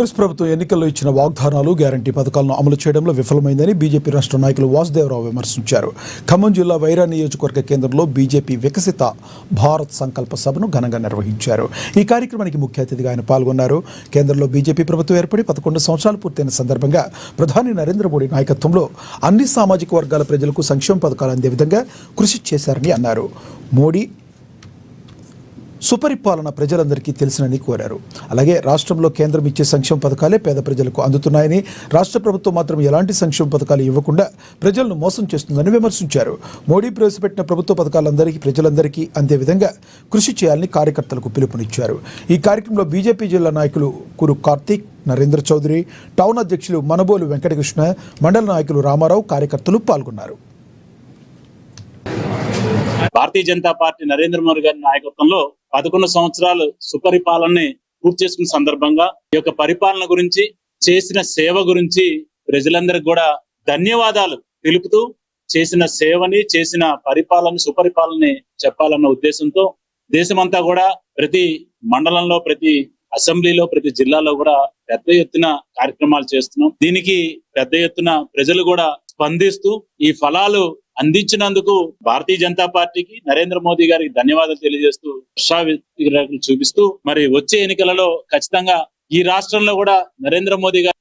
కాంగ్రెస్ ప్రభుత్వం ఎన్నికల్లో ఇచ్చిన వాగ్దానాలు గ్యారంటీ పథకాలను అమలు చేయడంలో విఫలమైందని బీజేపీ రాష్ట్ర నాయకులు వాసుదేవరావు విమర్శించారు. ఖమ్మం జిల్లా వైరా నియోజకవర్గ కేంద్రంలో బీజేపీ వికసిత భారత్ సంకల్ప సభను ఘనంగా నిర్వహించారు. ఈ కార్యక్రమానికి ముఖ్య అతిథిగా ఆయన పాల్గొన్నారు. కేంద్రంలో బీజేపీ ప్రభుత్వం ఏర్పడి 11 సంవత్సరాలు పూర్తయిన సందర్భంగా ప్రధాని నరేంద్ర మోడీ నాయకత్వంలో అన్ని సామాజిక వర్గాల ప్రజలకు సంక్షేమ పథకాలు అందే విధంగా కృషి చేశారని అన్నారు. మోడీ సుపరిపాలన ప్రజలందరికీ తెలిసినని కోరారు. అలాగే రాష్ట్రంలో కేంద్రం ఇచ్చే సంక్షేమ పథకాలే పేద ప్రజలకు అందుతున్నాయని, రాష్ట్ర ప్రభుత్వం మాత్రం ఎలాంటి సంక్షేమ పథకాలు ఇవ్వకుండా ప్రజలను మోసం చేస్తుందని విమర్శించారు. మోడీ ప్రవేశపెట్టిన ప్రభుత్వ పథకాలందరికీ ప్రజలందరికీ అందే విధంగా కృషి చేయాలని కార్యకర్తలకు పిలుపునిచ్చారు. ఈ కార్యక్రమంలో బీజేపీ జిల్లా నాయకులు కురు కార్తీక్, నరేంద్ర చౌదరి, టౌన్ అధ్యక్షులు మనబోలు వెంకటకృష్ణ, మండల నాయకులు రామారావు, కార్యకర్తలు పాల్గొన్నారు. భారతీయ జనతా పార్టీ నరేంద్ర మోడీ గారి నాయకత్వంలో 11 సంవత్సరాలు సుపరిపాలనని పూర్తి చేసుకున్న సందర్భంగా ఈ యొక్క పరిపాలన గురించి, చేసిన సేవ గురించి ప్రజలందరికీ కూడా ధన్యవాదాలు తెలుపుతూ చేసిన సేవని, చేసిన పరిపాలన, సుపరిపాలనని చెప్పాలన్న ఉద్దేశంతో దేశమంతా కూడా ప్రతి మండలంలో, ప్రతి అసెంబ్లీలో, ప్రతి జిల్లాలో కూడా పెద్ద ఎత్తున కార్యక్రమాలు చేస్తున్నాం. దీనికి పెద్ద ఎత్తున ప్రజలు కూడా స్పందిస్తూ ఈ ఫలాలు అందించినందుకు భారతీయ జనతా పార్టీకి, నరేంద్ర మోదీ గారికి ధన్యవాదాలు తెలియజేస్తూ చూపిస్తూ మరి వచ్చే ఎన్నికలలో ఖచ్చితంగా ఈ రాష్ట్రంలో కూడా నరేంద్ర మోదీ గారు